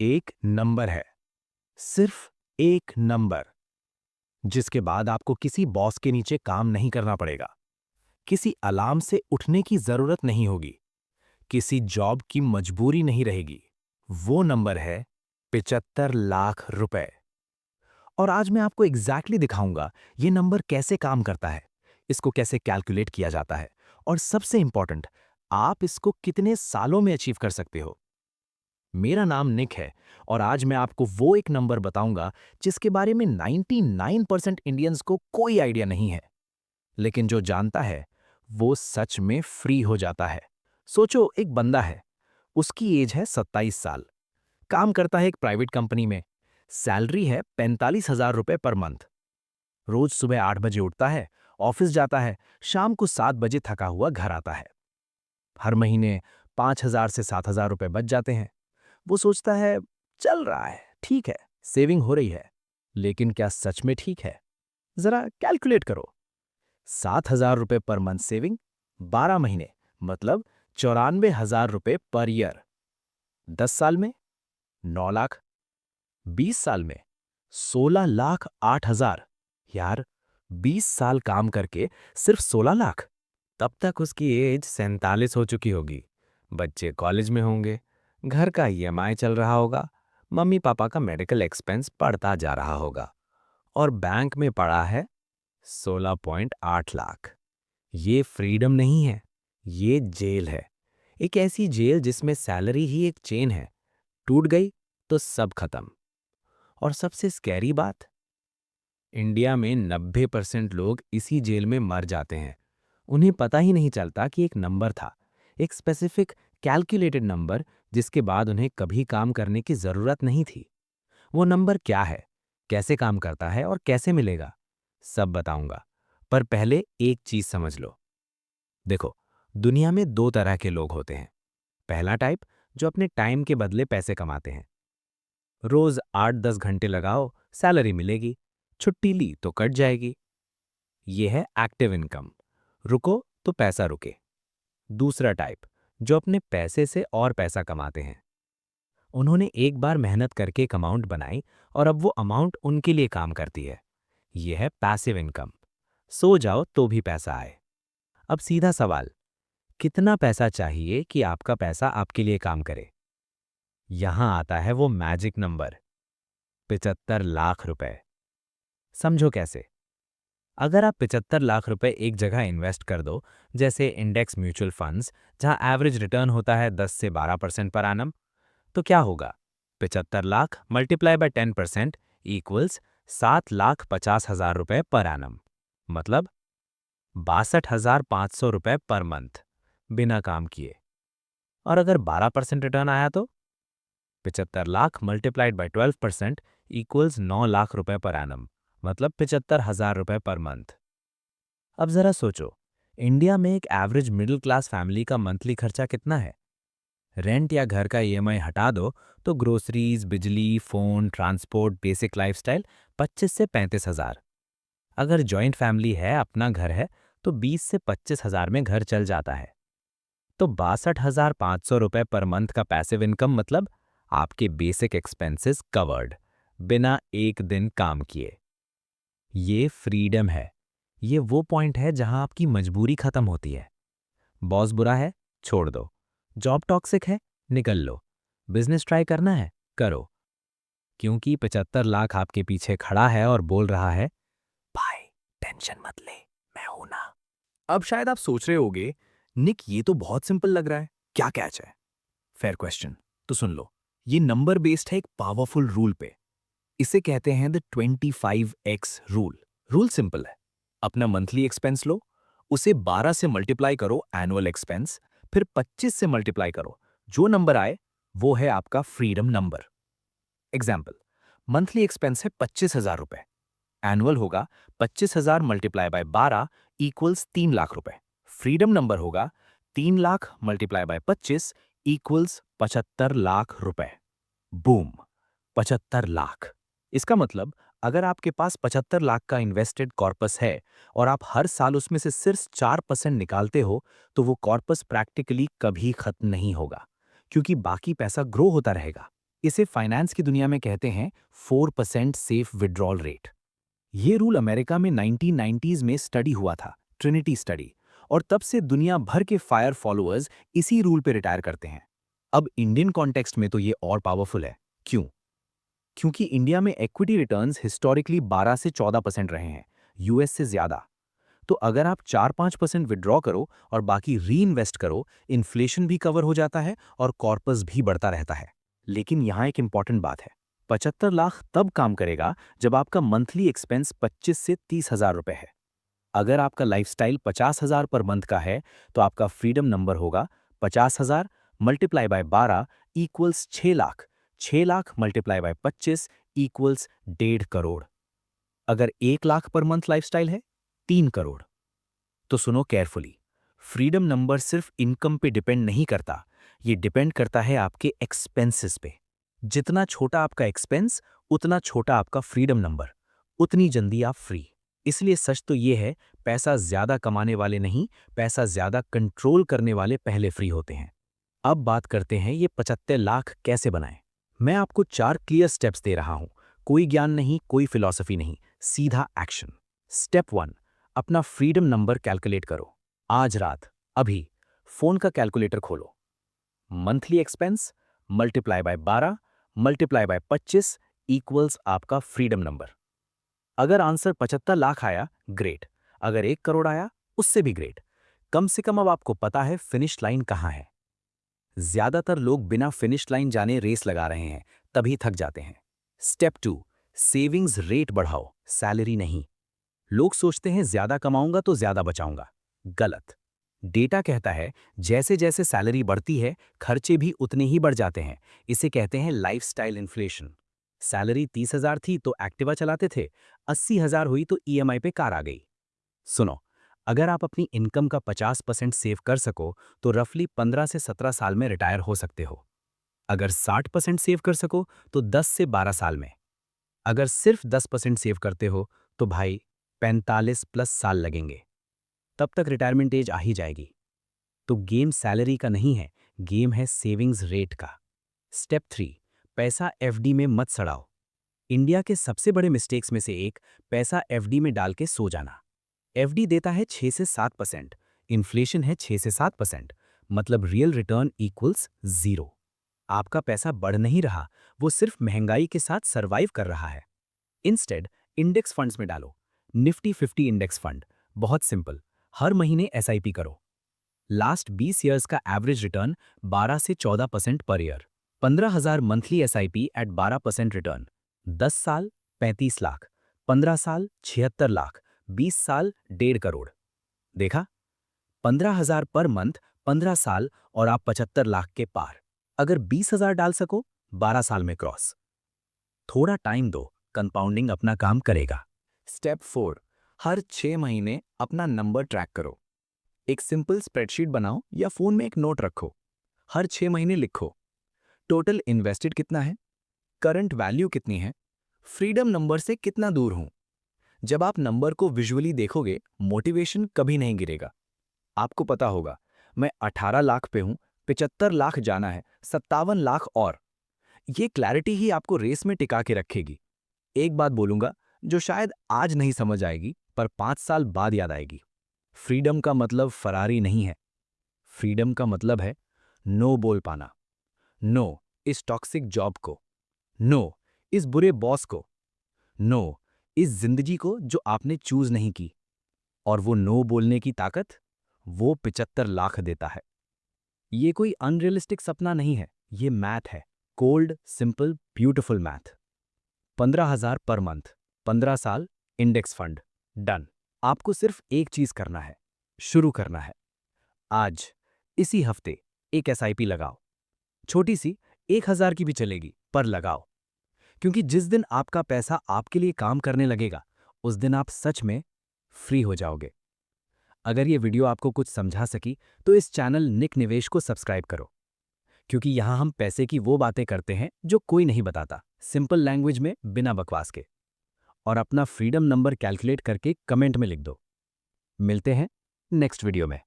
एक नंबर है, सिर्फ एक नंबर, जिसके बाद आपको किसी बॉस के नीचे काम नहीं करना पड़ेगा, किसी अलार्म से उठने की जरूरत नहीं होगी, किसी जॉब की मजबूरी नहीं रहेगी। वो नंबर है 75 लाख रुपए। और आज मैं आपको एग्जैक्टली दिखाऊंगा ये नंबर कैसे काम करता है, इसको कैसे कैलकुलेट किया जाता है, और सबसे इंपॉर्टेंट, आप इसको कितने सालों में अचीव कर सकते हो। मेरा नाम निक है और आज मैं आपको वो एक नंबर बताऊंगा जिसके बारे में 99% इंडियंस को कोई आइडिया नहीं है, लेकिन जो जानता है वो सच में फ्री हो जाता है। सोचो, एक बंदा है, उसकी एज है 27 साल, काम करता है एक प्राइवेट कंपनी में, सैलरी है 45,000 रुपए पर मंथ, रोज सुबह 8 बजे उठता है, ऑफिस जाता है, शाम को 7 बजे थका हुआ घर आता है। हर महीने 5,000 से 7,000 रुपए बच जाते हैं। वो सोचता है, चल रहा है, ठीक है, सेविंग हो रही है। लेकिन क्या सच में ठीक है? जरा कैलकुलेट करो। 7,000 रुपए पर मंथ सेविंग, 12 महीने, मतलब 94,000 रुपए पर ईयर। 10 साल में 9 लाख, 20 साल में 16 लाख 8 हजार। यार, 20 साल काम करके सिर्फ 16 लाख। तब तक उसकी एज 47 हो चुकी होगी, बच्चे कॉलेज में होंगे, घर का ईएमआई चल रहा होगा, मम्मी पापा का मेडिकल एक्सपेंस बढ़ता जा रहा होगा, और बैंक में पड़ा है 16.8 लाख। ये फ्रीडम नहीं है, ये जेल है। एक ऐसी जेल जिसमें सैलरी ही एक चेन है, टूट गई तो सब खत्म। और सबसे स्कैरी बात, इंडिया में 90% लोग इसी जेल में मर जाते हैं। उन्हें पता ही नहीं चलता कि एक नंबर था, एक स्पेसिफिक कैलकुलेटेड नंबर, जिसके बाद उन्हें कभी काम करने की जरूरत नहीं थी। वो नंबर क्या है, कैसे काम करता है और कैसे मिलेगा, सब बताऊंगा। पर पहले एक चीज समझ लो। देखो, दुनिया में दो तरह के लोग होते हैं। पहला टाइप, जो अपने टाइम के बदले पैसे कमाते हैं। रोज 8-10 घंटे लगाओ, सैलरी मिलेगी, छुट्टी ली तो कट जाएगी। ये है एक्टिव इनकम, रुको तो पैसा रुके। दूसरा टाइप, जो अपने पैसे से और पैसा कमाते हैं। उन्होंने एक बार मेहनत करके एक अमाउंट बनाई और अब वो अमाउंट उनके लिए काम करती है। यह है पैसिव इनकम, सो जाओ तो भी पैसा आए। अब सीधा सवाल, कितना पैसा चाहिए कि आपका पैसा आपके लिए काम करे? यहां आता है वो मैजिक नंबर, 75 लाख रुपए। समझो कैसे। अगर आप 75 लाख रुपए एक जगह इन्वेस्ट कर दो, जैसे इंडेक्स म्यूचुअल फंड्स, जहां एवरेज रिटर्न होता है 10 से 12% पर एनम, तो क्या होगा? 75 लाख मल्टीप्लाई बाय 10% इक्वल्स 7,50,000 रुपए पर एनम, मतलब 62,500 रुपए पर मंथ, बिना काम किए। और अगर 12% रिटर्न आया तो 75 lakh multiplied by 12% equals 9 lakh रुपए पर एनम, मतलब 75,000 रुपए पर मंथ। अब जरा सोचो, इंडिया में एक एवरेज मिडिल क्लास फैमिली का मंथली खर्चा कितना है? रेंट या घर का ईएमआई हटा दो तो ग्रोसरीज, बिजली, फोन, ट्रांसपोर्ट, बेसिक लाइफस्टाइल 25 से 35 हजार। अगर जॉइंट फैमिली है, अपना घर है, तो 20 से 25 हजार में घर चल जाता है। तो 62,500 रुपए पर मंथ का पैसिव इनकम, मतलब आपके बेसिक एक्सपेंसेस कवर्ड, बिना एक दिन काम किए। ये फ्रीडम है। ये वो पॉइंट है जहां आपकी मजबूरी खत्म होती है। बॉस बुरा है, छोड़ दो। जॉब टॉक्सिक है, निकल लो। बिजनेस ट्राई करना है, करो, क्योंकि 75 लाख आपके पीछे खड़ा है और बोल रहा है, भाई टेंशन मत ले, मैं हूं ना। अब शायद आप सोच रहे होगे, निक ये तो बहुत सिंपल लग रहा है, क्या कैच है? Fair question. तो सुन लो, ये नंबर बेस्ड है एक पावरफुल रूल पे। इसे कहते हैं the 25x rule. Rule simple है, अपना मंथली एक्सपेंस लो, उसे 12 से मल्टीप्लाई करो एनुअल एक्सपेंस, फिर 25 से मल्टीप्लाई करो, जो नंबर आए वो है आपका freedom number. Example, monthly expense है 25,000 रुपए, एनुअल होगा 25,000 मल्टीप्लाई बाय 12 इक्वल्स 3 लाख रुपए। फ्रीडम नंबर होगा 3 lakh multiply by 25 equals 75 lakh रुपए। बूम, 75 लाख। इसका मतलब, अगर आपके पास 75 लाख का इन्वेस्टेड कॉर्पस है और आप हर साल उसमें से सिर्फ 4% निकालते हो, तो वो कॉर्पस प्रैक्टिकली कभी खत्म नहीं होगा, क्योंकि बाकी पैसा ग्रो होता रहेगा। इसे फाइनेंस की दुनिया में कहते हैं 4% सेफ विड्रॉल रेट। ये रूल अमेरिका में 1990s में स्टडी हुआ था, ट्रिनिटी स्टडी, और तब से दुनिया भर के फायर फॉलोअर्स इसी रूल पे रिटायर करते हैं। अब इंडियन कॉन्टेक्स्ट में तो ये और पावरफुल है। क्यों? क्योंकि इंडिया में इक्विटी रिटर्न्स हिस्टोरिकली 12 से 14% रहे हैं, यूएस से ज्यादा। तो अगर आप 4-5% विड्रॉ करो और बाकी री इन्वेस्ट करो, इन्फ्लेशन भी कवर हो जाता है और कॉर्पस भी बढ़ता रहता है। लेकिन यहाँ एक इंपॉर्टेंट बात है, 75 लाख तब काम करेगा जब आपका मंथली एक्सपेंस 25 से 30 हजार रुपए है। अगर आपका लाइफस्टाइल 50,000 पर मंथ का है, तो आपका फ्रीडम नंबर होगा 50,000 multiply by 12 equals 6 lakh. 6 lakh multiply by 25 equals 1.5 crore. अगर 1 लाख पर मंथ लाइफस्टाइल है, 3 करोड़। तो सुनो केयरफुली, फ्रीडम नंबर सिर्फ इनकम पे डिपेंड नहीं करता, ये डिपेंड करता है आपके एक्सपेंसेस पे। जितना छोटा आपका एक्सपेंस, उतना छोटा आपका फ्रीडम नंबर, उतनी जल्दी आप फ्री। इसलिए सच तो ये है, पैसा ज्यादा कमाने वाले नहीं, पैसा ज्यादा कंट्रोल करने वाले पहले फ्री होते हैं। अब बात करते हैं ये 75 लाख कैसे बनाएं। मैं आपको 4 क्लियर स्टेप्स दे रहा हूं। कोई ज्ञान नहीं, कोई फिलॉसफी नहीं, सीधा एक्शन। स्टेप 1, अपना फ्रीडम नंबर कैलकुलेट करो। आज रात, अभी, फोन का कैलकुलेटर खोलो। Monthly expense multiply by 12 multiply by 25 equals आपका फ्रीडम नंबर। अगर आंसर 75 लाख आया, ग्रेट। अगर 1 करोड़ आया, उससे भी ग्रेट। कम से कम अब आपको पता है फिनिश लाइन कहाँ है। ज्यादातर लोग बिना फिनिश लाइन जाने रेस लगा रहे हैं, तभी थक जाते हैं। स्टेप 2, सेविंग्स रेट बढ़ाओ, सैलरी नहीं। लोग सोचते हैं ज्यादा कमाऊंगा तो ज्यादा बचाऊंगा। गलत। डेटा कहता है जैसे जैसे सैलरी बढ़ती है, खर्चे भी उतने ही बढ़ जाते हैं। इसे कहते हैं लाइफस्टाइल इन्फ्लेशन। सैलरी 30,000 थी तो एक्टिवा चलाते थे, 80,000 हुई तो ईएमआई पे कार आ गई। सुनो, अगर आप अपनी इनकम का 50% सेव कर सको, तो रफली 15 से 17 साल में रिटायर हो सकते हो। अगर 60% सेव कर सको, तो 10 से 12 साल में। अगर सिर्फ 10% सेव करते हो, तो भाई 45 प्लस साल लगेंगे। तब तक रिटायरमेंट एज आ ही जाएगी। तो गेम सैलरी का नहीं है, गेम है सेविंग्स रेट का। स्टेप 3, पैसा एफडी में मत सड़ाओ। इंडिया के सबसे बड़े मिस्टेक्स में से एक, पैसा एफडी में डाल के सो जाना। एफडी देता है 6 से 7%, इन्फ्लेशन है 6 से 7%, मतलब रियल रिटर्न इक्वल्स 0। आपका पैसा बढ़ नहीं रहा, वो सिर्फ महंगाई के साथ सर्वाइव कर रहा है। इंस्टेड इंडेक्स फंड्स में डालो। निफ्टी 50 इंडेक्स फंड, बहुत सिंपल, हर महीने एसआईपी करो। लास्ट 20 ईयर्स का एवरेज रिटर्न 12 से 14% per year. 15,000 monthly SIP at 12% return. 10 साल 35 लाख, 15 साल 76 लाख, 20 साल 1.5 करोड़। देखा, 15,000 पर मंथ, 15 साल और आप 75 लाख के पार। अगर 20,000 डाल सको, 12 साल में क्रॉस। थोड़ा टाइम दो, कंपाउंडिंग अपना काम करेगा। स्टेप 4, हर 6 महीने अपना नंबर ट्रैक करो। एक सिंपल स्प्रेडशीट बनाओ या फोन में एक नोट रखो। हर 6 महीने लिखो, टोटल इन्वेस्टेड कितना है, करंट वैल्यू कितनी है, फ्रीडम नंबर से कितना दूर हूं। जब आप नंबर को विजुअली देखोगे, मोटिवेशन कभी नहीं गिरेगा। आपको पता होगा, मैं 18 लाख पे हूं, 75 लाख जाना है, 57 लाख और। ये क्लैरिटी ही आपको रेस में टिका के रखेगी। एक बात बोलूंगा जो शायद आज नहीं समझ आएगी, पर 5 साल बाद याद आएगी। फ्रीडम का मतलब फरारी नहीं है। फ्रीडम का मतलब है नो बोल पाना। नो इस टॉक्सिक जॉब को, नो इस बुरे बॉस को, नो इस जिंदगी को जो आपने चूज नहीं की। और वो नो बोलने की ताकत, वो 75 लाख देता है। ये कोई अनरियलिस्टिक सपना नहीं है, ये मैथ है। Cold simple beautiful math. 15,000 per month, 15 साल, इंडेक्स फंड, डन। आपको सिर्फ एक चीज करना है, शुरू करना है। आज, इसी हफ्ते, एक एसआईपी लगाओ। छोटी सी, 1,000 की भी चलेगी, पर लगाओ। क्योंकि जिस दिन आपका पैसा आपके लिए काम करने लगेगा, उस दिन आप सच में फ्री हो जाओगे। अगर ये वीडियो आपको कुछ समझा सकी, तो इस चैनल निक निवेश को सब्सक्राइब करो। क्योंकि यहाँ हम पैसे की वो बातें करते हैं जो कोई नहीं बताता, सिंपल लैंग्वेज में, बिना बकवास के। और अपना फ्रीडम नंबर कैलकुलेट करके कमेंट में लिख दो। मिलते हैं नेक्स्ट वीडियो में।